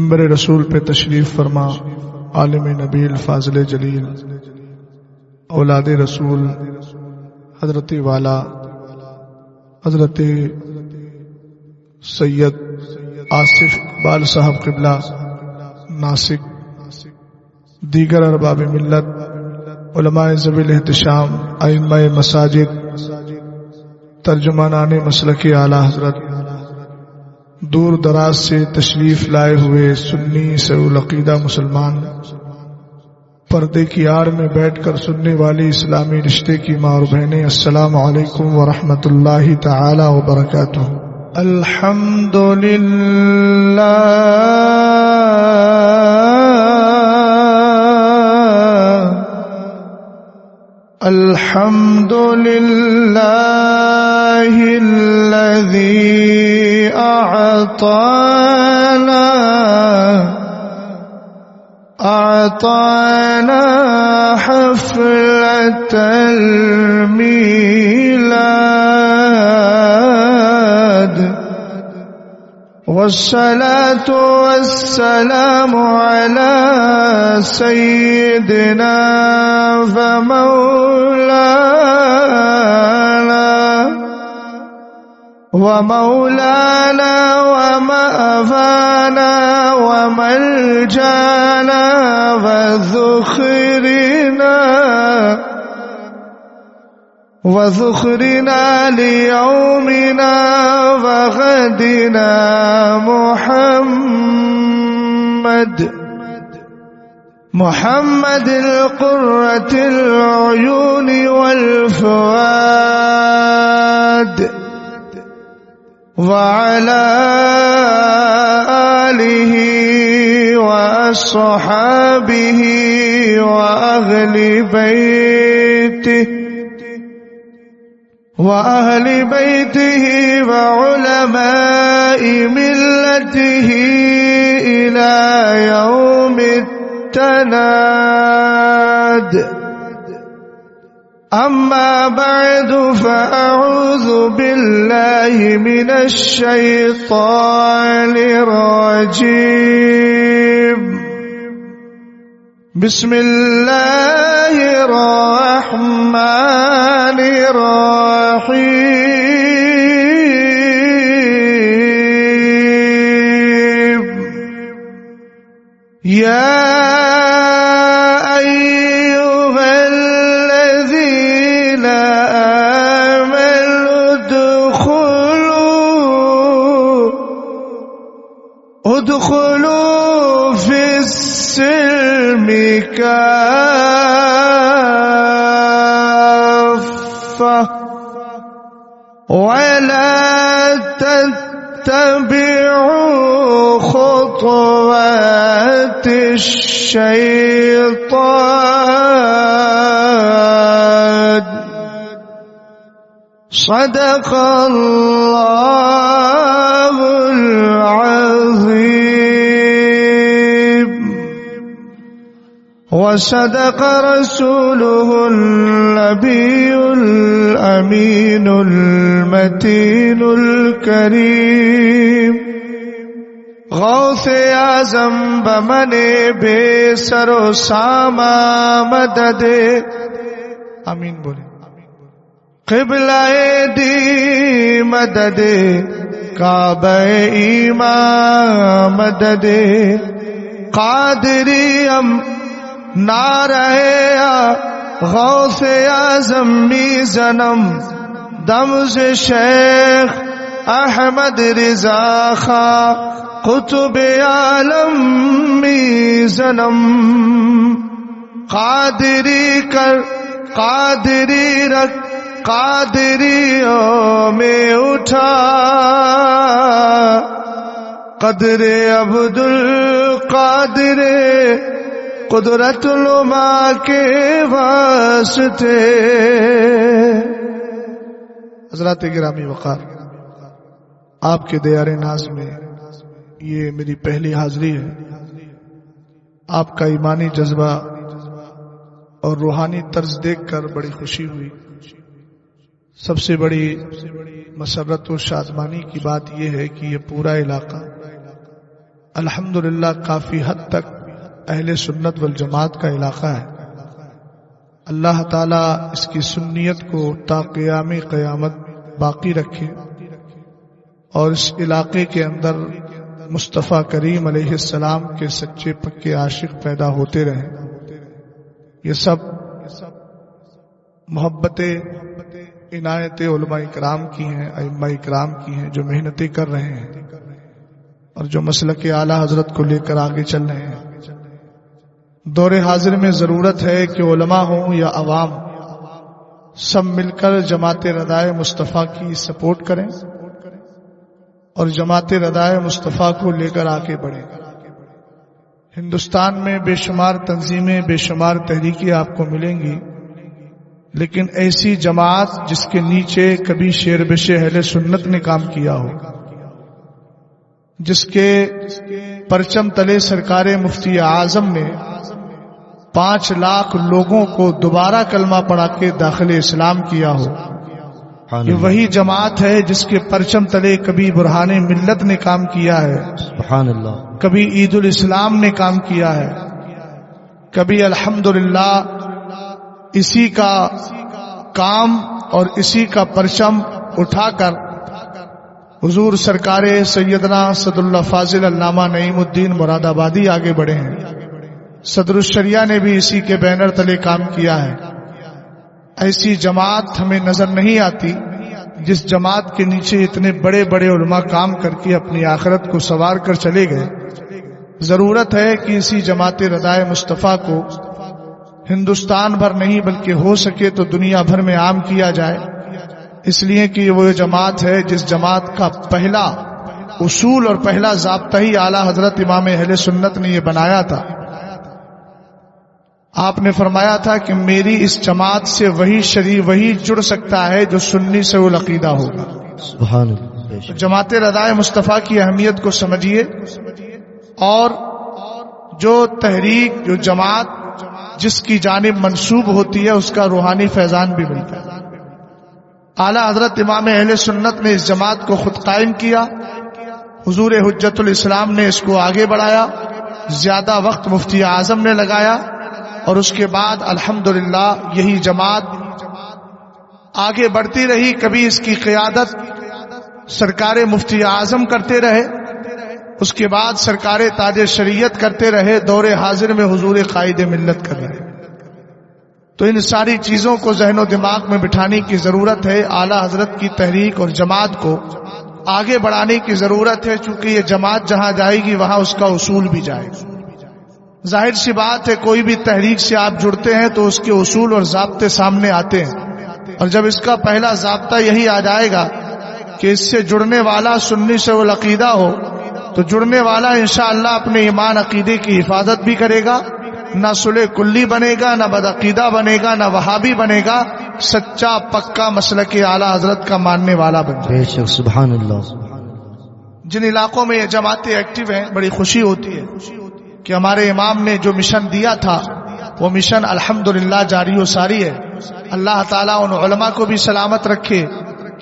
منبر رسول پہ تشریف فرما عالم نبیل فاضل جلیل اولاد رسول حضرت والا حضرت سید آصف اقبال صاحب قبلہ ناسک، دیگر ارباب ملت، علماء ذوی الاحتشام، ائمہ مساجد، ترجمانان مسلک اعلی حضرت، دور دراز سے تشریف لائے ہوئے سنی سعول عقیدہ مسلمان، پردے کی آڑ میں بیٹھ کر سننے والی اسلامی رشتے کی ماں اور بہنیں، السلام علیکم ورحمۃ اللہ تعالی وبرکاتہ۔ الحمد للہ الحمد للہ الذی أعطانا حفلة الميلاد، والصلاة والسلام على سيدنا ومولانا ومأوانا وملجانا وذخرنا ليومنا وغدنا محمد القرة العيون والفؤاد، وعلى آله وأصحابه وأهل بيته وعلماء ملته إلى يوم التناد. أما بعد، فأعوذ بالله من الشيطان الرجيم. بسم الله الرحمن الرحيم. يا ادخلوا في السلم كافة ولا تتبعوا خطوات الشيطان. صدق الله العظيم وصدق رسوله النبي الأمين المتين الكريم. غوث اعظم بمن بے سر و ساما مدد، آمین بولے. قبلہ دی مدد، کعبہ ایمان مدد. قادری ہم نعرہ غوث اعظم می زنم، دم سے شیخ احمد رضا خاں قطب عالم می زنم. قادری کر قادری رکھ قادریوں میں اٹھا، قدر عبد القادر قدرت نما کے واسطے. حضرات گرامی وقار، آپ کے دیار ناز میں یہ میری پہلی حاضری ہے. آپ کا ایمانی جذبہ اور روحانی طرز دیکھ کر بڑی خوشی ہوئی. سب سے بڑی مسرت و شادمانی کی بات یہ ہے کہ یہ پورا علاقہ الحمدللہ کافی حد تک اہل سنت والجماعت کا علاقہ ہے. اللہ تعالیٰ اس کی سنیت کو تا قیام قیامت باقی رکھے اور اس علاقے کے اندر مصطفیٰ کریم علیہ السلام کے سچے پکے عاشق پیدا ہوتے رہیں. یہ سب محبت عنایت علماء اکرام کی ہیں، ائمہ اکرام کی ہیں، جو محنتیں کر رہے ہیں اور جو مسلک اعلیٰ حضرت کو لے کر آگے چل رہے ہیں. دور حاضر میں ضرورت ہے کہ علماء ہوں یا عوام سب مل کر جماعت ردائے مصطفیٰ کی سپورٹ کریں اور جماعت ردائے مصطفیٰ کو لے کر آگے بڑھیں. ہندوستان میں بے شمار تنظیمیں، بے شمار تحریکیں آپ کو ملیں گی، لیکن ایسی جماعت جس کے نیچے کبھی شیر بش اہل سنت نے کام کیا ہو، جس کے پرچم تلے سرکار مفتی اعظم نے 5 لاکھ لوگوں کو دوبارہ کلمہ پڑھا کے داخل اسلام کیا ہو، یہ وہی جماعت ہے جس کے پرچم تلے کبھی برہان ملت نے کام کیا ہے، سبحان اللہ، کبھی عید الاسلام نے کام کیا ہے، کبھی الحمدللہ اسی کا کام اور اسی کا پرچم اٹھا کر حضور سرکار سیدنا صد اللہ فاضل علامہ نعیم الدین مراد آبادی آگے بڑھے ہیں. صدر الشریعہ نے بھی اسی کے بینر تلے کام کیا ہے. ایسی جماعت ہمیں نظر نہیں آتی جس جماعت کے نیچے اتنے بڑے بڑے علماء کام کر کے اپنی آخرت کو سنوار کر چلے گئے. ضرورت ہے کہ اسی جماعت ردائے مصطفیٰ کو ہندوستان بھر نہیں بلکہ ہو سکے تو دنیا بھر میں عام کیا جائے، اس لیے کہ وہ جماعت ہے جس جماعت کا پہلا اصول اور پہلا ضابطہ ہی اعلیٰ حضرت امام اہل سنت نے یہ بنایا تھا. آپ نے فرمایا تھا کہ میری اس جماعت سے وہی جڑ سکتا ہے جو سنی سے العقیدہ ہوگا. سبحان اللہ. جماعت ردائے مصطفیٰ کی اہمیت کو سمجھیے، اور جو تحریک، جو جماعت جس کی جانب منسوب ہوتی ہے اس کا روحانی فیضان بھی ملتا ہے. اعلیٰ حضرت امام اہل سنت نے اس جماعت کو خود قائم کیا، حضور حجت الاسلام نے اس کو آگے بڑھایا، زیادہ وقت مفتی اعظم نے لگایا، اور اس کے بعد الحمدللہ یہی جماعت آگے بڑھتی رہی. کبھی اس کی قیادت سرکار مفتی اعظم کرتے رہے، اس کے بعد سرکار تاج شریعت کرتے رہے، دور حاضر میں حضور قائد ملت کر رہے. تو ان ساری چیزوں کو ذہن و دماغ میں بٹھانے کی ضرورت ہے. اعلیٰ حضرت کی تحریک اور جماعت کو آگے بڑھانے کی ضرورت ہے، چونکہ یہ جماعت جہاں جائے گی وہاں اس کا اصول بھی جائے گا. ظاہر سی بات ہے کوئی بھی تحریک سے آپ جڑتے ہیں تو اس کے اصول اور ضابطے سامنے آتے ہیں، اور جب اس کا پہلا ضابطہ یہی آ جائے گا کہ اس سے جڑنے والا سنی سے العقیدہ ہو، تو جڑنے والا انشاءاللہ اپنے ایمان عقیدے کی حفاظت بھی کرے گا، نہ صلح کلی بنے گا، نہ بدعقیدہ بنے گا، نہ وہابی بنے گا، سچا پکا مسلک اعلیٰ حضرت کا ماننے والا بنے گا. بے شک سبحان اللہ. جن علاقوں میں یہ جماعتیں ایکٹیو ہیں بڑی خوشی ہوتی ہے کہ ہمارے امام نے جو مشن دیا تھا وہ مشن الحمدللہ جاری و ساری ہے. اللہ تعالیٰ ان علماء کو بھی سلامت رکھے،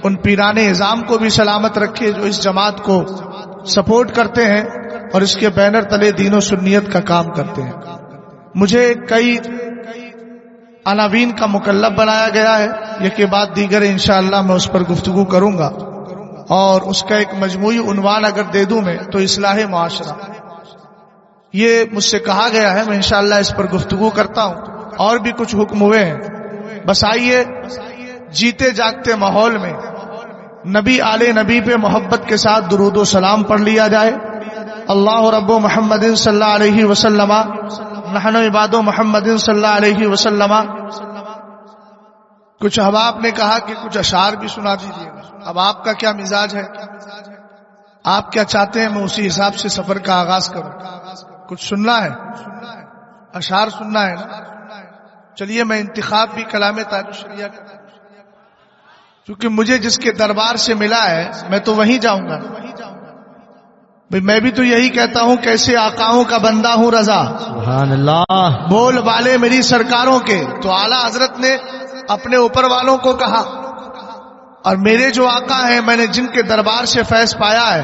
ان پیران اعظام کو بھی سلامت رکھے جو اس جماعت کو سپورٹ کرتے ہیں اور اس کے بینر تلے دین و سنیت کا کام کرتے ہیں. مجھے کئی عناوین کا مکلف بنایا گیا ہے، یہ کے بعد دیگر انشاءاللہ میں اس پر گفتگو کروں گا، اور اس کا ایک مجموعی عنوان اگر دے دوں میں تو اصلاح معاشرہ. یہ مجھ سے کہا گیا ہے، میں انشاءاللہ اس پر گفتگو کرتا ہوں. اور بھی کچھ حکم ہوئے ہیں، بس آئیے جیتے جاگتے ماحول میں نبی آل نبی پہ محبت کے ساتھ درود و سلام پڑھ لیا جائے. اللہ رب محمد صلی اللہ علیہ وسلم، نحن عباد محمد صلی اللہ علیہ وسلم. کچھ احباب نے کہا کہ کچھ اشعار بھی سنا دیجیے. اب آپ کا کیا مزاج ہے، آپ کیا چاہتے ہیں، میں اسی حساب سے سفر کا آغاز کروں. کچھ سننا ہے، اشعار سننا ہے نا؟ چلیے میں انتخاب بھی کلام تاج الشریعہ کا، کیونکہ مجھے جس کے دربار سے ملا ہے میں تو وہیں جاؤں گا. بھئی میں بھی تو یہی کہتا ہوں، کیسے آقاؤں کا بندہ ہوں رضا، سبحان اللہ. بول والے میری سرکاروں کے. تو اعلیٰ حضرت نے اپنے اوپر والوں کو کہا اور میرے جو آقا ہیں میں نے جن کے دربار سے فیض پایا ہے،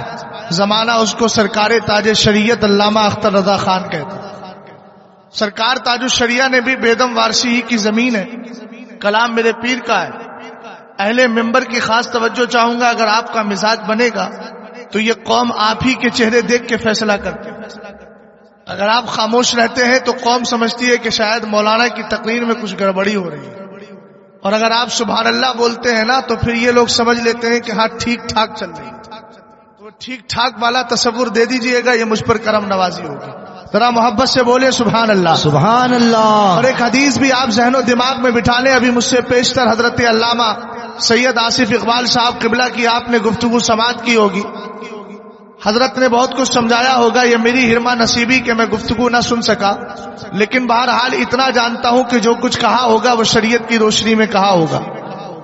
زمانہ اس کو سرکار تاج شریعت علامہ اختر رضا خان کہتے ہیں۔ سرکار تاج الشریعہ نے بھی بیدم وارسی ہی کی زمین ہے، کلام میرے پیر کا ہے۔ اہل منبر کی خاص توجہ چاہوں گا، اگر آپ کا مزاج بنے گا تو یہ قوم آپ ہی کے چہرے دیکھ کے فیصلہ کرتے ہیں۔ اگر آپ خاموش رہتے ہیں تو قوم سمجھتی ہے کہ شاید مولانا کی تقریر میں کچھ گڑبڑی ہو رہی ہے، اور اگر آپ سبحان اللہ بولتے ہیں نا تو پھر یہ لوگ سمجھ لیتے ہیں کہ ہاں ٹھیک ٹھاک چل رہی ہے۔ تو ٹھیک ٹھاک والا تصور دے دیجئے گا، یہ مجھ پر کرم نوازی ہوگی۔ ذرا محبت سے بولے سبحان اللہ، سبحان اللہ۔ اور ایک حدیث بھی آپ ذہن و دماغ میں بٹھا لیں، ابھی مجھ سے پیشتر حضرت علامہ سید آصف اقبال صاحب قبلہ کی آپ نے گفتگو سماعت کی ہوگی، حضرت نے بہت کچھ سمجھایا ہوگا، یہ میری حرمہ نصیبی کہ میں گفتگو نہ سن سکا، لیکن بہرحال اتنا جانتا ہوں کہ جو کچھ کہا ہوگا وہ شریعت کی روشنی میں کہا ہوگا۔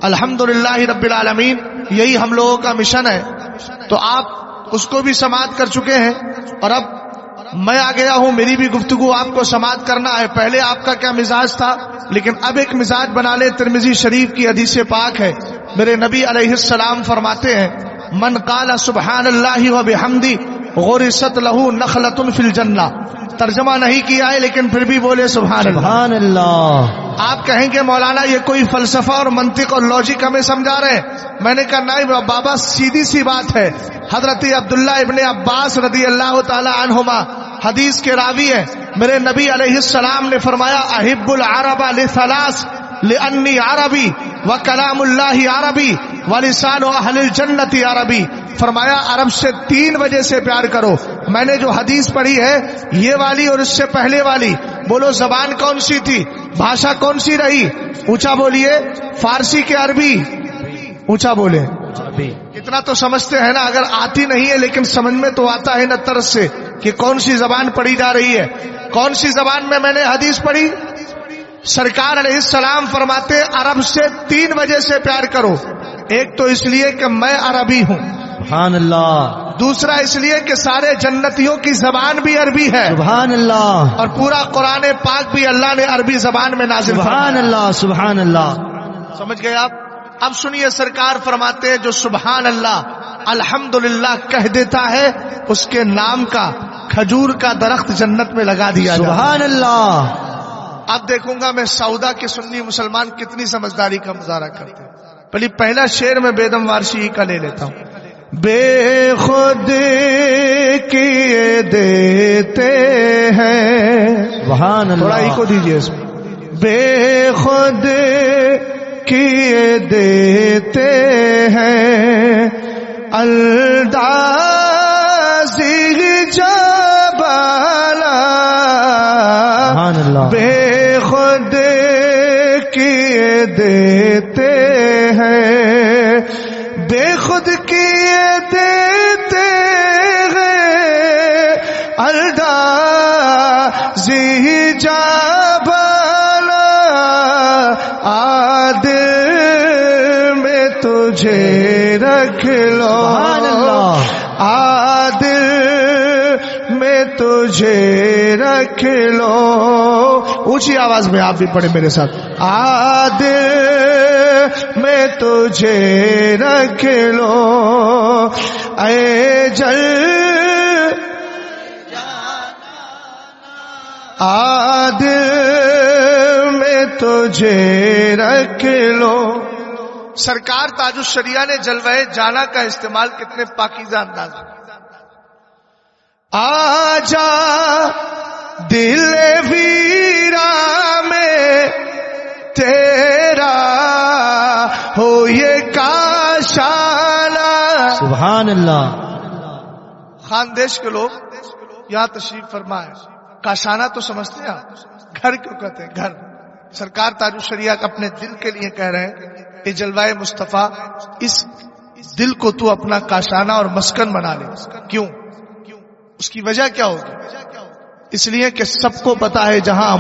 الحمدللہ رب العالمین، یہی ہم لوگوں کا مشن ہے۔ تو آپ اس کو بھی سماعت کر چکے ہیں، اور اب میں آ گیا ہوں، میری بھی گفتگو آپ کو سماعت کرنا ہے۔ پہلے آپ کا کیا مزاج تھا، لیکن اب ایک مزاج بنا لے۔ ترمذی شریف کی حدیث پاک ہے، میرے نبی علیہ السلام فرماتے ہیں، من قال سبحان اللہ و بحمدی غرست لہ نخلۃ فی الجنہ۔ ترجمہ نہیں کیا ہے لیکن پھر بھی بولے سبحان اللہ۔ سبحان اللہ۔ آپ کہیں گے مولانا یہ کوئی فلسفہ اور منطق اور لاجک ہمیں سمجھا رہے ہیں؟ میں نے کہا نہیں بابا، سیدھی سی بات ہے۔ حضرت عبداللہ ابن عباس رضی اللہ تعالی عنہما حدیث کے راوی ہیں، میرے نبی علیہ السلام نے فرمایا، احب العرب لثلاث لانی عربی وکلام اللہ عربی ولسان اہل الجنت عربی۔ فرمایا عرب سے 3 وجہ سے پیار کرو۔ میں نے جو حدیث پڑھی ہے یہ والی اور اس سے پہلے والی، بولو زبان کون سی تھی، بھاشا کون سی رہی؟ اونچا بولیے، فارسی کے عربی؟ اونچا بولے۔ اتنا تو سمجھتے ہیں نا، اگر آتی نہیں ہے لیکن سمجھ میں تو آتا ہے نا طرز سے کہ کون سی زبان پڑھی جا رہی ہے۔ کون سی زبان میں نے حدیث پڑھی؟ سرکار علیہ السلام فرماتے عرب سے 3 وجہ سے پیار کرو۔ ایک تو اس لیے کہ میں عربی ہوں، سبحان اللہ۔ دوسرا اس لیے کہ سارے جنتیوں کی زبان بھی عربی ہے، سبحان اللہ۔ اور پورا قرآن پاک بھی اللہ نے عربی زبان میں نازل فرمایا۔ سبحان اللہ، سبحان اللہ۔ سمجھ گئے آپ؟ اب سنیے، سرکار فرماتے ہیں جو سبحان اللہ الحمدللہ کہہ دیتا ہے اس کے نام کا کھجور کا درخت جنت میں لگا دیا جائے۔ سبحان اللہ۔ اب دیکھوں گا میں سعودہ کے سنی مسلمان کتنی سمجھداری کا مظاہرہ کرتے ہیں۔ پہلا شعر میں بیدم وارسی کا لے لیتا ہوں۔ بے خود کیے دیتے ہیں، سبحان اللہ۔ تھوڑا ہی کو دیجیے اس میں، بے خود کیے دیتے ہیں الدازی جبالا، بے خود کیے دیتے ہیں، بے خود کیے دیتے ہیں الدازی جبالا، عادل میں تجھے رکھ لو، عادل میں تجھے رکھ لو۔ اونچی آواز میں آپ بھی پڑھیں میرے ساتھ، عادل میں تجھے رکھ لو، اے جل عادل میں تجھے رکھ لو۔ سرکار تاج الشریعہ نے جلوہ جانا کا استعمال کتنے پاکیزہ انداز میں، آجا دل ویرا میں تیرا ہو یہ کاشانہ۔ سبحان اللہ۔ خاندیش کے لوگ یہاں تشریف فرما ہے، کاشانہ تو سمجھتے ہیں آپ، گھر کیوں کہتے ہیں؟ گھر۔ سرکار تاج الشریعہ اپنے دل کے لیے کہہ رہے ہیں کہ جلوہ مصطفیٰ اس دل کو تو اپنا کاشانہ اور مسکن بنا لے۔ کیوں؟ اس کی وجہ کیا ہوگی؟ اس لیے کہ سب کو پتا ہے جہاں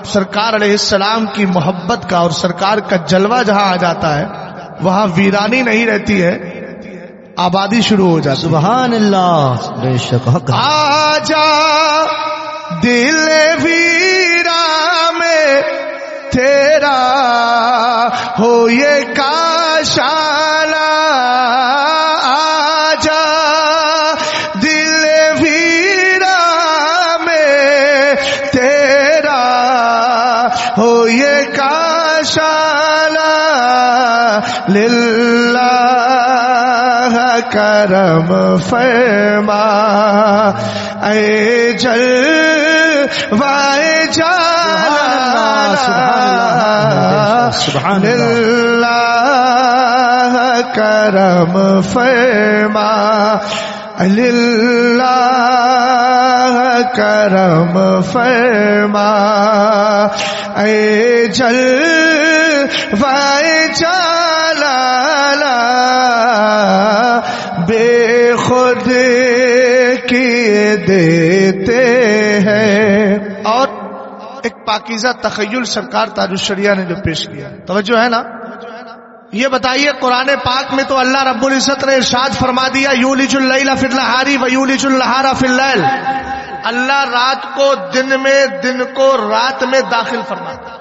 سرکار علیہ السلام کی محبت کا اور سرکار کا جلوہ جہاں آ جاتا ہے وہاں ویرانی نہیں رہتی ہے، آبادی شروع ہو جاتی۔ سبحان اللہ۔ بے شک حق۔ آجا دل ویرا میں تیرا ہو یہ کاشانہ، کا شالا للہ کرم فرما اے جلوائے جلالہ للہ کرم فرما للہ کرم فرما اے جلوائے جلالہ بے خود کیے دیتے ہیں. اور ایک پاکیزہ تخیل سرکار تاج الشریعہ نے جو پیش کیا، توجہ ہے نا؟ یہ بتائیے قرآن پاک میں تو اللہ رب العزت نے ارشاد فرما دیا یولج اللیل فی النہار ویولج النہار فی اللیل، اللہ رات کو دن میں، دن کو رات میں داخل فرماتا ہے.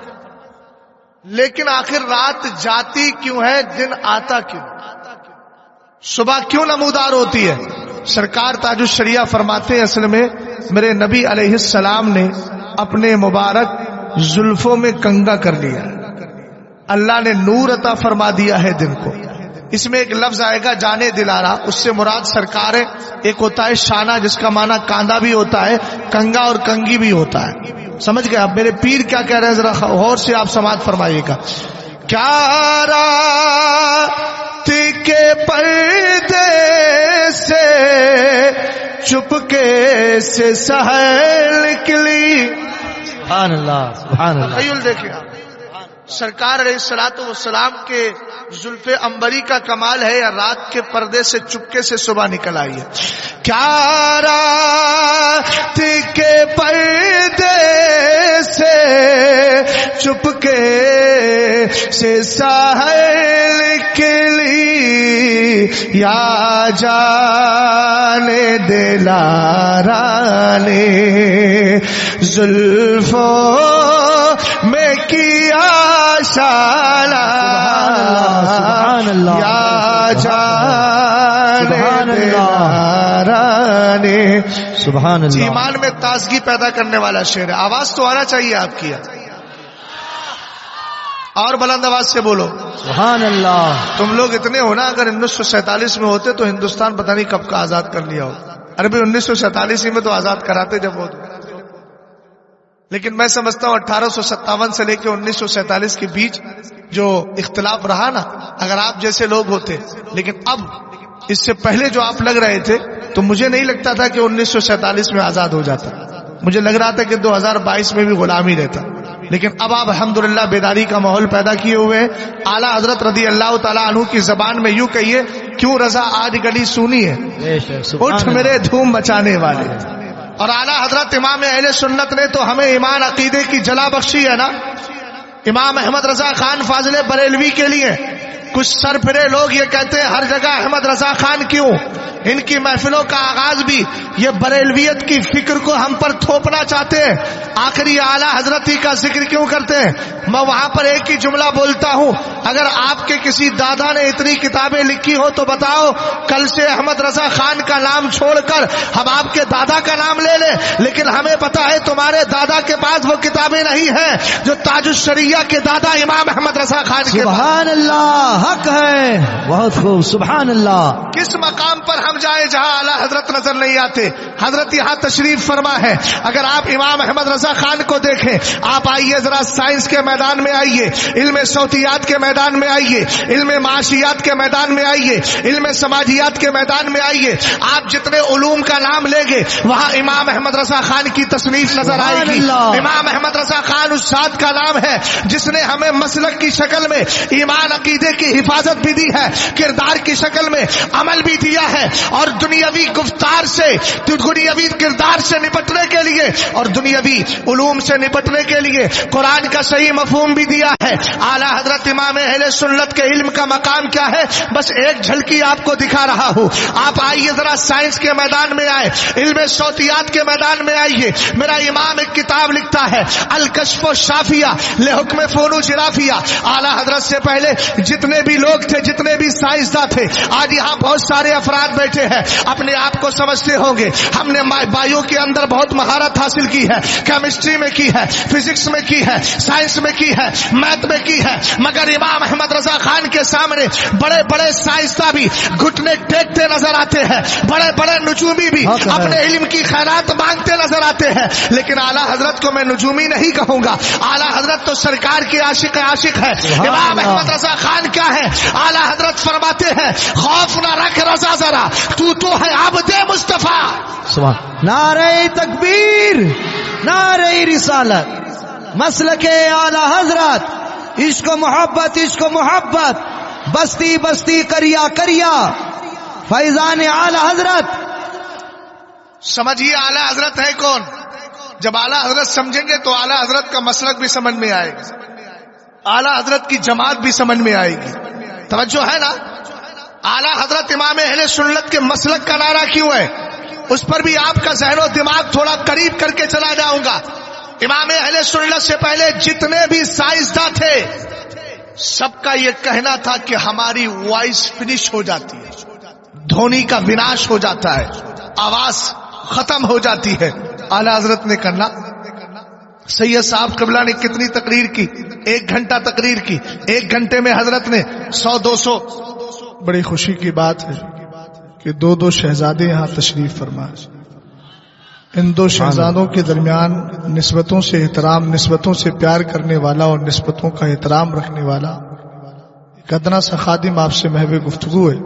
لیکن آخر رات جاتی کیوں ہے، دن آتا کیوں؟ صبح کیوں نمودار ہوتی ہے؟ سرکار تاج الشریعہ فرماتے ہیں اصل میں میرے نبی علیہ السلام نے اپنے مبارک زلفوں میں کنگا کر لیا، اللہ نے نور عطا فرما دیا ہے دن کو. اس میں ایک لفظ آئے گا جانے دلارا، اس سے مراد سرکار ہے. ایک ہوتا ہے شانہ جس کا معنی کاندھا بھی ہوتا ہے، کنگا اور کنگی بھی ہوتا ہے. سمجھ گئے آپ؟ میرے پیر کیا کہہ رہے ہیں ذرا غور سے آپ سماعت فرمائیے گا. کیا رات کے پردے سے چپکے سے سحر نکلی. سبحان اللہ سبحان اللہ. تخیل دیکھیں آپ، سرکار علیہ الصلوۃ والسلام کے زلف عنبری کا کمال ہے یا رات کے پردے سے چپکے سے صبح نکل آئی ہے. کیا رات کے پردے سے چپکے سے سحر نکلی یا جانے دلارا نے زلفوں میں کیا شالا یا جانے دلارا نے. سبحان اللہ. ایمان میں تازگی پیدا کرنے والا شعر ہے. آواز تو آنا چاہیے آپ کی، اور بلند آواز سے بولو سبحان اللہ. تم لوگ اتنے ہو نا، اگر 1947 میں ہوتے تو ہندوستان پتہ نہیں کب کا آزاد کر لیا ہو. ارے بھائی 1947 میں تو آزاد کراتے جب وہ، لیکن میں سمجھتا ہوں 1857 سے لے کے 1947 کے بیچ جو اختلاف رہا نا، اگر آپ جیسے لوگ ہوتے، لیکن اب اس سے پہلے جو آپ لگ رہے تھے تو مجھے نہیں لگتا تھا کہ 1947 میں آزاد ہو جاتا، مجھے لگ رہا تھا کہ 2022 میں بھی غلامی رہتا. لیکن اب آپ الحمدللہ بیداری کا ماحول پیدا کیے ہوئے ہیں. اعلیٰ حضرت رضی اللہ تعالیٰ عنہ کی زبان میں یوں کہیے، کیوں رضا آج گلی سونی ہے اٹھ میرے دھوم مچانے والے. اور اعلیٰ حضرت امام اہل سنت نے تو ہمیں ایمان عقیدے کی جلا بخشی ہے نا. امام احمد رضا خان فاضل بریلوی کے لیے کچھ سرفرے لوگ یہ کہتے ہیں ہر جگہ احمد رضا خان کیوں؟ ان کی محفلوں کا آغاز بھی یہ بریلویت کی فکر کو ہم پر تھوپنا چاہتے ہیں. آخری اعلیٰ حضرت ہی کا ذکر کیوں کرتے ہیں؟ میں وہاں پر ایک ہی جملہ بولتا ہوں، اگر آپ کے کسی دادا نے اتنی کتابیں لکھی ہو تو بتاؤ، کل سے احمد رضا خان کا نام چھوڑ کر ہم آپ کے دادا کا نام لے لیں. لیکن ہمیں پتا ہے تمہارے دادا کے پاس وہ کتابیں نہیں ہیں جو تاج الشریعہ کے دادا امام احمد رضا خان کے. سبحان اللہ، حق ہے، بہت خوب. سبحان اللہ. کس مقام پر ہم جائیں جہاں اعلیٰ حضرت نظر نہیں آتے؟ حضرت یہاں تشریف فرما ہے. اگر آپ امام احمد رضا خان کو دیکھیں، آپ آئیے ذرا سائنس کے میدان میں آئیے، علم صوتیات کے میدان میں آئیے، علم معاشیات کے میدان میں آئیے، علم سماجیات کے میدان میں آئیے. آپ جتنے علوم کا نام لیں گے وہاں امام احمد رضا خان کی تصنیف نظر آئے گی. امام احمد رضا خان اس ذات کا نام ہے جس نے ہمیں مسلک کی شکل میں ایمان عقیدے کی حفاظت بھی دی ہے، کردار کی شکل میں عمل بھی دیا ہے، اور دنیاوی گفتار سے، دنیاوی کردار سے نپٹنے کے لیے اور دنیاوی علوم سے نپٹنے کے لیے قرآن کا صحیح مفہوم بھی دیا ہے. اعلیٰ حضرت امام اہل سنت کے علم کا مقام کیا ہے بس ایک جھلکی آپ کو دکھا رہا ہوں. آپ آئیے ذرا سائنس کے میدان میں آئے، علم صوتیات کے میدان میں آئیے. میرا امام ایک کتاب لکھتا ہے الکشف الشافیہ لحکم فنون جرافیہ. اعلیٰ حضرت سے پہلے جتنے بھی لوگ تھے، جتنے بھی سائنسداں تھے، آج یہاں بہت سارے افراد بیٹھے ہیں اپنے آپ کو سمجھتے ہوں گے ہم نے بائیوں کے اندر بہت مہارت حاصل کی ہے, کیمسٹری میں کی ہے, فزکس میں کی ہے, سائنس میں کی ہے, میتھ میں کی ہے, مگر امام احمد رضا خان کے سامنے بڑے بڑے سائنسداں بھی گھٹنے ٹیکتے نظر آتے ہیں, بڑے بڑے نجومی بھی اپنے علم کی خیرات مانگتے نظر آتے ہیں, لیکن اعلیٰ حضرت کو میں نجومی نہیں کہوں گا. اعلیٰ حضرت تو سرکار کی عاشق ہے. امام احمد رضا خان کیا ہے؟ اعلیٰ حضرت فرماتے ہیں خوف نہ رکھ رضا ذرا, تو ہے عبد مصطفیٰ. نعرہ تکبیر, نعرہ رسالت, مسلک اعلیٰ حضرت, عشق و محبت, عشق و محبت, بستی بستی کریا کریا, فیضان اعلیٰ حضرت. سمجھیے اعلیٰ حضرت ہے کون. جب اعلیٰ حضرت سمجھیں گے تو اعلیٰ حضرت کا مسلک بھی سمجھ میں آئے گا, اعلیٰ حضرت کی جماعت بھی سمجھ میں آئے گی. توجہ ہے نا. اعلیٰ حضرت امام اہل سنت کے مسلک کا نعرہ کیوں ہے, اس پر بھی آپ کا ذہن و دماغ تھوڑا قریب کر کے چلا جاؤں گا. امام اہل سنت سے پہلے جتنے بھی سائنسداں تھے سب کا یہ کہنا تھا کہ ہماری وائس فنش ہو جاتی ہے, دھونی کا وناش ہو جاتا ہے, آواز ختم ہو جاتی ہے. اعلیٰ حضرت نے کرنا. سید صاحب قبلہ نے کتنی تقریر کی؟ 1 گھنٹہ تقریر کی. 1 گھنٹے میں حضرت نے 100-200. بڑی خوشی کی بات ہے کہ 2 شہزادے یہاں تشریف فرما. ان 2 شہزادوں کے درمیان نسبتوں سے احترام, نسبتوں سے پیار کرنے والا اور نسبتوں کا احترام رکھنے والا ایک ادنا سا خادم آپ سے محو گفتگو ہے.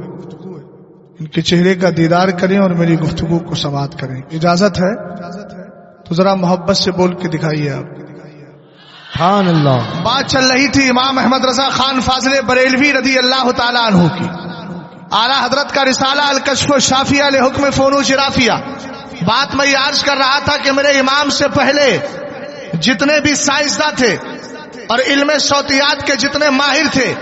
ان کے چہرے کا دیدار کریں اور میری گفتگو کو سماعت کریں. اجازت ہے تو ذرا محبت سے بول کے دکھائیے آپ. سبحان اللہ. بات چل رہی تھی امام احمد رضا خان فاضل بریلوی رضی اللہ تعالیٰ عنہ کی. اعلیٰ حضرت کا رسالہ الکشف الشافیہ لحکم فنون رافیہ. بات میں یہ عرض کر رہا تھا کہ میرے امام سے پہلے جتنے بھی سائنسداں تھے اور علم صوتیات کے جتنے ماہر تھے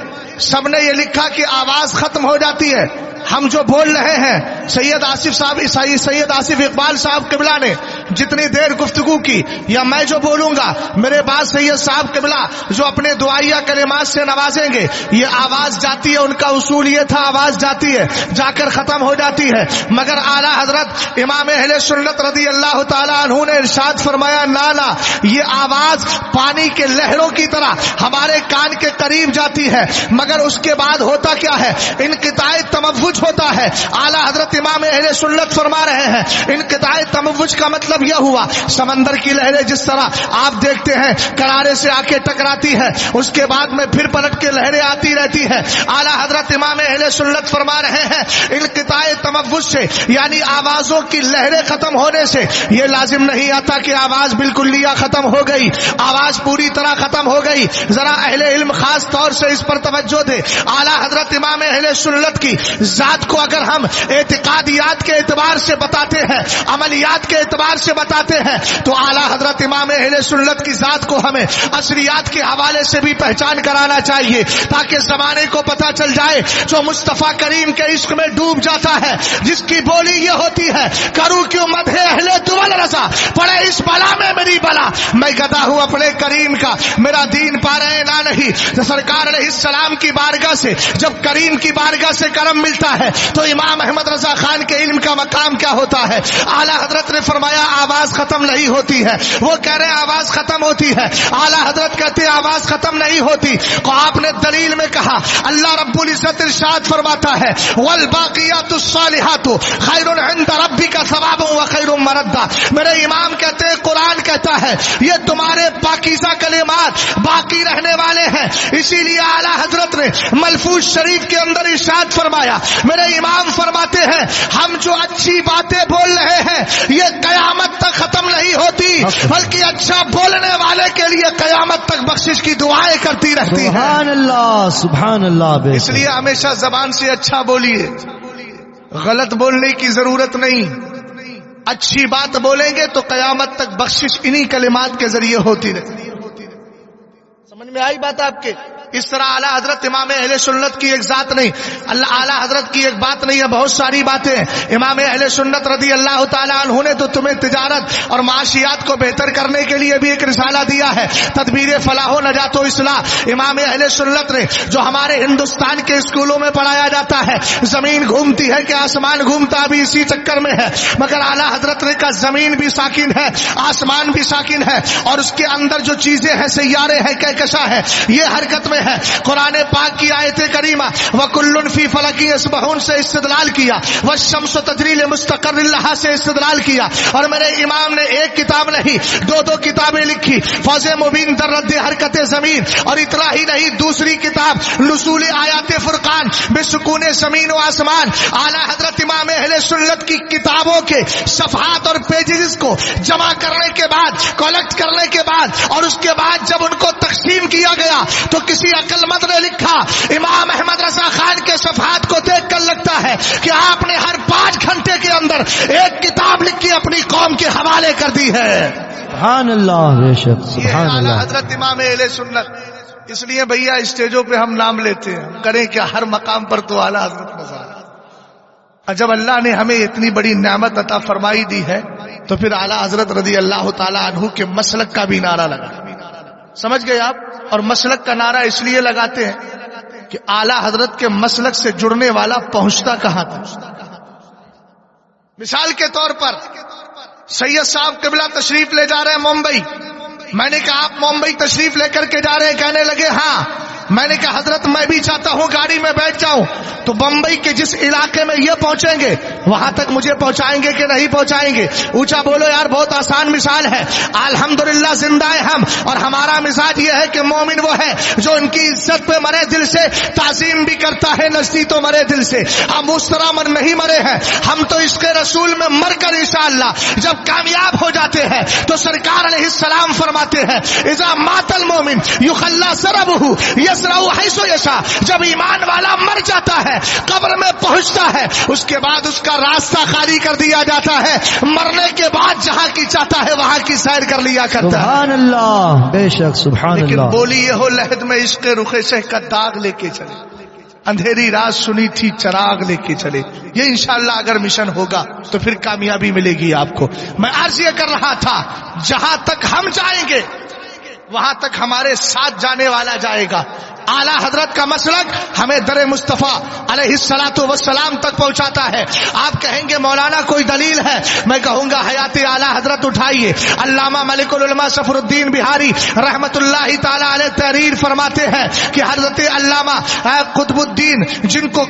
سب نے یہ لکھا کہ آواز ختم ہو جاتی ہے. ہم جو بول رہے ہیں سید آصف اقبال صاحب قبلہ نے جتنی دیر گفتگو کی, یا میں جو بولوں گا میرے بعد سید صاحب قبلہ جو اپنے دعائیہ کلمات سے نوازیں گے, یہ آواز جاتی ہے. ان کا اصول یہ تھا آواز جاتی ہے, جا کر ختم ہو جاتی ہے. مگر اعلیٰ حضرت امام اہل سنت رضی اللہ تعالیٰ عنہ نے ارشاد فرمایا نالا یہ آواز پانی کے لہروں کی طرح ہمارے کان کے قریب جاتی ہے, مگر اس کے بعد ہوتا کیا ہے, انقطاع تموج ہوتا ہے. اعلیٰ حضرت امام اہل سنت فرما رہے ہیں انقطاع تموج کا مطلب یہ ہوا سمندر کی لہریں جس طرح آپ دیکھتے ہیں کنارے سے آ کے ٹکراتی ہے, اس کے بعد میں پھر پلٹ کے لہریں آتی رہتی ہے. اعلیٰ حضرت امام اہل سنت فرما رہے ہیں انقطاع تموج سے یعنی آوازوں کی لہریں ختم ہونے سے یہ لازم نہیں آتا کہ آواز بالکلیہ ختم ہو گئی, آواز پوری طرح ختم ہو گئی. ذرا اہل علم خاص طور سے اس پر توجہ دے. اعلیٰ حضرت امام اہل سنت کی ذات کو اگر ہم اعتقادیات کے اعتبار سے بتاتے ہیں, عملیات کے اعتبار سے بتاتے ہیں, تو اعلیٰ حضرت امام اہل سنت کی ذات کو ہمیں اثریات کے حوالے سے بھی پہچان کرانا چاہیے تاکہ زمانے کو پتہ چل جائے. جو مصطفیٰ کریم کے عشق میں ڈوب جاتا ہے, جس کی بولی یہ ہوتی ہے کروں کیوں مدح اہل دول رضا, پڑے اس بلا میں میری بلا, میں گدا ہوں اپنے کریم کا, میرا دین پا رہے نہ نہیں. سرکار علیہ السلام کی بارگاہ سے جب کریم کی بارگاہ سے کرم ملتا ہے تو امام احمد رضا خان کے علم کا مقام کیا ہوتا ہے. اعلیٰ حضرت نے فرمایا آواز ختم نہیں ہوتی ہے, وہ کہہ رہے ہیں آواز ختم ہوتی ہے. اعلیٰ حضرت کہتے ہیں آواز ختم نہیں ہوتی. کو آپ نے دلیل میں کہا اللہ رب العزت ارشاد فرماتا ہے والباقیات الصالحات خیر عند ربک ثوابا وخیر مردا. میرے امام کہتے ہیں قرآن کہتا ہے یہ تمہارے پاکیزہ کلمات باقی رہنے والے ہیں, اسی لیے اعلیٰ حضرت نے ملفوظ شریف کے اندر ارشاد فرمایا. میرے امام فرماتے ہیں ہم جو اچھی باتیں بول رہے ہیں یہ قیامت تک ختم نہیں ہوتی, بلکہ اچھا بولنے والے کے لیے قیامت تک بخشش کی دعائیں کرتی رہتی ہیں. سبحان اللہ, سبحان اللہ. اس لیے ہمیشہ زبان سے اچھا بولیے, غلط بولنے کی ضرورت نہیں. اچھی بات بولیں گے تو قیامت تک بخشش انہی کلمات کے ذریعے ہوتی رہتی. سمجھ میں آئی بات آپ کے؟ اس طرح اعلیٰ حضرت امام اہل سنت کی ایک ذات نہیں، اللہ اعلیٰ حضرت کی ایک بات نہیں ہے، بہت ساری باتیں ہیں۔ امام اہل سنت رضی اللہ تعالیٰ عنہ نے تو تمہیں تجارت اور معاشیات کو بہتر کرنے کے لیے بھی ایک رسالہ دیا ہے، تدبیر فلاح و نجات و اصلاح۔ امام اہل سنت نے جو ہمارے ہندوستان کے اسکولوں میں پڑھایا جاتا ہے زمین گھومتی ہے کہ آسمان گھومتا بھی اسی چکر میں ہے، مگر اعلیٰ حضرت نے کہا زمین بھی ساکن ہے، آسمان بھی ساکن ہے، اور اس کے اندر جو چیزیں ہیں سیارے ہیں کہکشاں ہے، یہ حرکت میں ہے۔ قرآن پاک کی آیت کریمہ وَكُلٌّ فِي فَلَكٍ يَسْبَحُونَ سے استدلال کیا، وَالشَّمْسُ تَجْرِي لِمُسْتَقَرٍّ لَهَا سے استدلال کیا، اور میرے امام نے ایک کتاب نہیں دو کتابیں لکھی، فوز مبین در رد حرکت زمین، اور اتنا ہی نہیں دوسری کتاب نزول آیات فرقان بسکون زمین و آسمان۔ اعلیٰ حضرت امام اہل سنت کی کتابوں کے صفحات اور پیجز کو جمع کرنے کے بعد، کلیکٹ کرنے کے بعد، اور اس کے بعد جب ان کو تقسیم کیا گیا تو کسی عقل مند نے لکھا، امام احمد رضا خان کے صفحات کو دیکھ کر لگتا ہے کہ آپ نے ہر 5 گھنٹے کے اندر ایک کتاب لکھ کے اپنی قوم کے حوالے کر دی ہے۔ سبحان اللہ، بے شک سبحان اعلیٰ اللہ۔ حضرت امام اہل سنت، اس لیے بھیا اسٹیجوں پہ ہم نام لیتے ہیں، ہم کریں کیا، ہر مقام پر تو اعلیٰ حضرت نظر آئے۔ اور جب اللہ نے ہمیں اتنی بڑی نعمت عطا فرمائی دی ہے تو پھر اعلیٰ حضرت رضی اللہ تعالی عنہ کے مسلک کا بھی نعرہ لگا، سمجھ گئے آپ؟ اور مسلک کا نعرہ اس لیے لگاتے ہیں کہ اعلیٰ حضرت کے مسلک سے جڑنے والا پہنچتا کہاں تھا۔ مثال کے طور پر سید صاحب قبلہ تشریف لے جا رہے ہیں ممبئی، میں نے کہا آپ ممبئی تشریف لے کر کے جا رہے ہیں؟ کہنے لگے ہاں۔ میں نے کہا حضرت میں بھی چاہتا ہوں گاڑی میں بیٹھ جاؤں، تو بمبئی کے جس علاقے میں یہ پہنچیں گے وہاں تک مجھے پہنچائیں گے کہ نہیں پہنچائیں گے؟ اونچا بولو یار، بہت آسان مثال ہے۔ الحمدللہ زندہ ہے ہم، اور ہمارا مزاج یہ ہے کہ مومن وہ ہے جو ان کی عزت پہ مرے دل سے، تعظیم بھی کرتا ہے نزدی تو مرے دل سے۔ ہم اس طرح نہیں مرے ہیں، ہم تو عشق رسول میں مر کر انشاءاللہ جب کامیاب ہو جاتے ہیں تو سرکار علیہ السلام فرماتے ہیں اذا مات المومن یخلی سربہ یسرع حیث یشاء، جب ایمان والا مر جاتا ہے قبر میں پہنچتا ہے اس کے بعد اس کا راستہ خالی کر دیا جاتا ہے، مرنے کے بعد جہاں کی چاہتا ہے وہاں کی سیر کر لیا کرتا ہے۔ سبحان اللہ، بے شک سبحان لیکن اللہ۔ بولی یہ ہو لحد میں عشق رخ شہ کا داغ لے کے چلے، اندھیری رات سنی تھی چراغ لے کے چلے۔ یہ انشاءاللہ اگر مشن ہوگا تو پھر کامیابی ملے گی آپ کو۔ میں عرض یہ کر رہا تھا جہاں تک ہم جائیں گے وہاں تک ہمارے ساتھ جانے والا جائے گا۔ اعلیٰ حضرت کا مسلک ہمیں در مصطفیٰ علیہ الصلوۃ والسلام تک پہنچاتا ہے۔ آپ کہیں گے مولانا کوئی دلیل ہے؟ میں کہوں گا حیات اعلیٰ حضرت اٹھائیے۔ علامہ ملک العلماء صفر الدین بہاری رحمت اللہ تعالی علیہ تحریر فرماتے ہیں کہ حضرت علامہ قطب الدین جن کو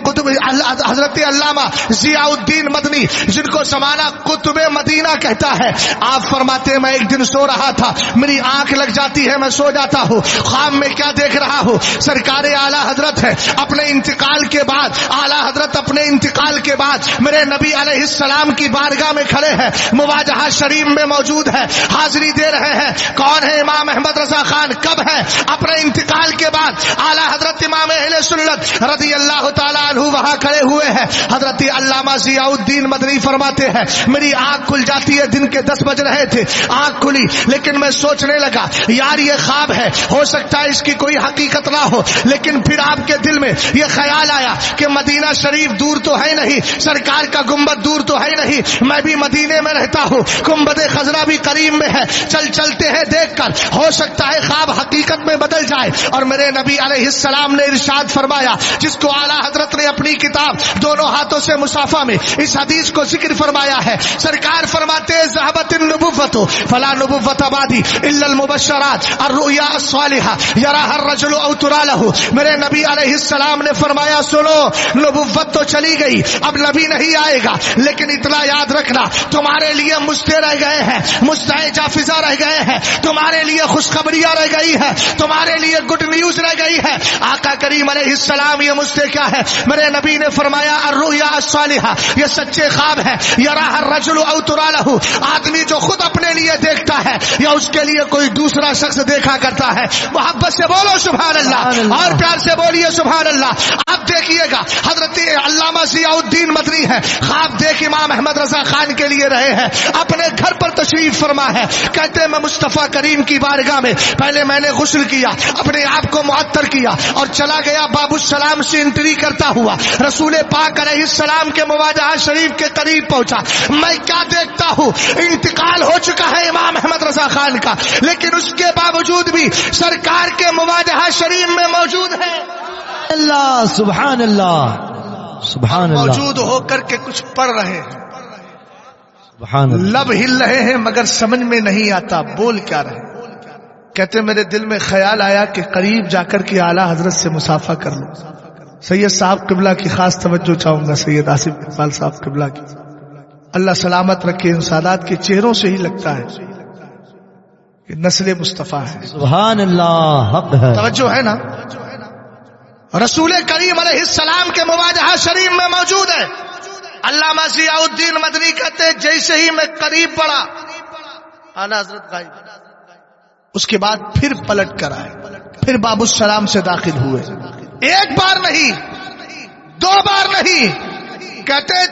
حضرت علامہ ضیاء الدین مدنی جن کو زمانہ قطب مدینہ کہتا ہے، آپ فرماتے ہیں میں ایک دن سو رہا تھا، میری آنکھ لگ جاتی ہے، میں سو جاتا ہوں، خواب میں کیا دیکھ رہا ہوں؟ سرکار اعلیٰ حضرت ہے، اپنے انتقال کے بعد اعلیٰ حضرت اپنے انتقال کے بعد میرے نبی علیہ السلام کی بارگاہ میں کھڑے ہیں، مواجہہ شریف میں موجود ہے، حاضری دے رہے ہیں۔ کون ہے؟ امام احمد رضا خان۔ کب ہے؟ اپنے انتقال کے بعد اعلیٰ حضرت امام اہل سنت رضی اللہ تعالیٰ عنہ وہاں کھڑے ہوئے ہیں۔ حضرت علامہ ضیاء الدین مدنی فرماتے ہیں میری آنکھ کھل جاتی ہے، دن کے 10 بج رہے تھے، آنکھ کھلی، لیکن میں سوچنے لگا یار یہ خواب ہے، ہو سکتا ہے اس کی کوئی حقیقت نہ ہو، لیکن پھر آپ کے دل میں یہ خیال آیا کہ مدینہ شریف دور تو ہے نہیں، سرکار کا گنبد دور تو ہے نہیں، میں بھی مدینے میں رہتا ہوں، گنبد خضرا بھی قریب میں ہے، چلتے ہیں دیکھ کر، ہو سکتا ہے خواب حقیقت میں بدل جائے۔ اور میرے نبی علیہ السلام نے ارشاد فرمایا، جس کو اعلیٰ حضرت نے اپنی کتاب دونوں ہاتھوں سے مصافہ میں اس حدیث کو ذکر فرمایا ہے، سرکار فرماتے ہیں ذهبت النبوۃ فلا نبوۃ بعدی الا المبشرات الرؤیا الصالحہ یراها الرجل او ترى له۔ میرے نبی علیہ السلام نے فرمایا سنو، نبوت تو چلی گئی، اب نبی نہیں آئے گا، لیکن اتنا یاد رکھنا تمہارے لیے مجدے رہ گئے ہیں، مجدے جافزہ رہ گئے ہیں، تمہارے لیے خوشخبریاں رہ گئی ہے، تمہارے لیے گڈ نیوز رہ گئی ہے۔ آقا کریم علیہ السلام یہ مجدے کیا ہے؟ میرے نبی نے فرمایا الرؤیا الصالحہ، یہ سچے خواب ہے، یراها الرجل او ترى له، آدمی جو خود اپنے لیے دیکھتا ہے یا اس کے لیے کوئی دوسرا شخص دیکھا کرتا ہے۔ محبت سے بولو سبحان اللہ۔ اور پیار سے بولیے سبحان اللہ. اب دیکھیے گا حضرت علامہ ضیاء الدین مدنی ہے, خواب دیکھ امام احمد رضا خان کے لیے رہے ہیں, اپنے گھر پر تشریف فرما ہے. کہتے ہیں میں مصطفیٰ کریم کی بارگاہ میں پہلے میں نے غسل کیا, اپنے آپ کو معطر کیا اور چلا گیا باب السلام سے انٹری کرتا ہوا رسول پاک علیہ السلام کے مواجہہ شریف کے قریب پہنچا. میں کیا دیکھتا ہوں, انتقال ہو چکا ہے امام احمد رضا خان کا, لیکن اس کے باوجود بھی سرکار کے مواجہہ شریف میں موجود ہے. اللہ سبحان اللہ سبحان اللہ. موجود ہو کر کے کچھ پڑھ رہے ہیں, سبحان اللہ. لب ہل رہے ہیں مگر سمجھ میں نہیں آتا بول کیا رہے. کہتے میرے دل میں خیال آیا کہ قریب جا کر کے اعلیٰ حضرت سے مصافحہ کر لوں. سید صاحب قبلہ کی خاص توجہ چاہوں گا, سید آصف اقبال صاحب قبلہ کی, اللہ سلامت رکھے. ان سادات کے چہروں سے ہی لگتا ہے کہ نسل مصطفیٰ ہے. سبحان اللہ حق ہے. توجہ ہے نا. رسول کریم علیہ السلام کے مواجہہ شریف میں موجود ہے. علامہ ضیاء الدین مدنی کہتے ہیں جیسے ہی میں قریب پڑا اعلیٰ حضرت غائب. اس کے بعد پھر پلٹ کر آئے, پھر باب السلام سے داخل ہوئے. ایک بار نہیں, دو بار نہیں, کہتے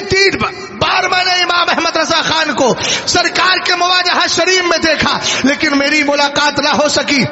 تین بار میں نے امام احمد رضا خان کو سرکار کے مواجہہ شریف میں دیکھا, لیکن میری ملاقات نہ ہو سکی,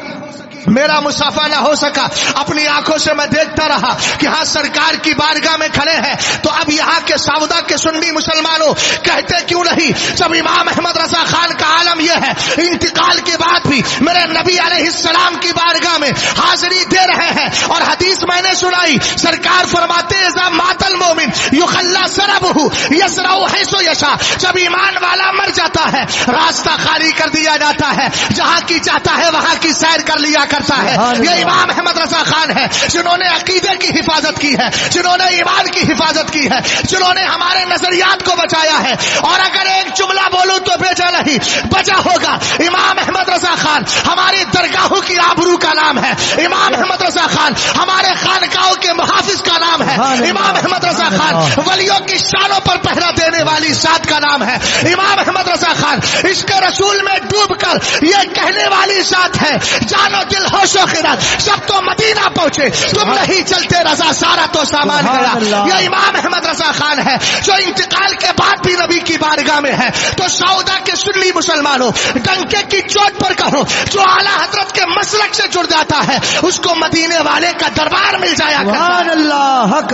میرا مصافحہ نہ ہو سکا. اپنی آنکھوں سے میں دیکھتا رہا کہ ہاں سرکار کی بارگاہ میں کھڑے ہیں. تو اب یہاں کے سعودہ کے سنی مسلمانوں کہتے کیوں نہیں, جب امام احمد رضا خان کا عالم یہ ہے انتقال کے بعد بھی میرے نبی علیہ السلام کی بارگاہ میں حاضری دے رہے ہیں. اور حدیث میں نے سنائی, سرکار فرماتے اذا مات المومن یخلی سربہ یسرع حیث یشاء, جب ایمان والا مر جاتا ہے راستہ خالی کر دیا جاتا ہے, جہاں کی چاہتا ہے وہاں کی سیر کر لیا کرتا ہے. یہ امام احمد رضا خان ہے جنہوں نے عقیدے کی حفاظت کی ہے, جنہوں نے ایمان کی حفاظت کی ہے, جنہوں نے ہمارے نظریات کو بچایا ہے. اور اگر ایک جملہ بولوں تو بیجا نہیں بچا ہوگا. امام احمد رضا خان ہماری درگاہوں کی آبرو کا نام ہے. امام احمد رضا خان ہمارے خانقاہوں کے محافظ کا نام ہے. امام احمد رضا خان ولیوں کی شانوں پر پہرا دینے والی ذات کا نام ہے. امام احمد رضا خان عشق رسول میں ڈوب کر یہ کہنے والی ذات ہے جانو دل ہوش و خرد جب تو مدینہ پہنچے تم نہیں چلتے رضا سارا تو سامان گیا. یہ امام احمد رضا خان ہے جو انتقال کے بعد بھی نبی کی بارگاہ میں ہے. تو سعودہ کے سنی مسلمانوں ڈنکے کی چوٹ پر کہو, جو اعلیٰ حضرت کے مسلک سے جڑ جاتا ہے اس کو مدینے والے کا دربار مل جایا کرتا ہے. سبحان اللہ حق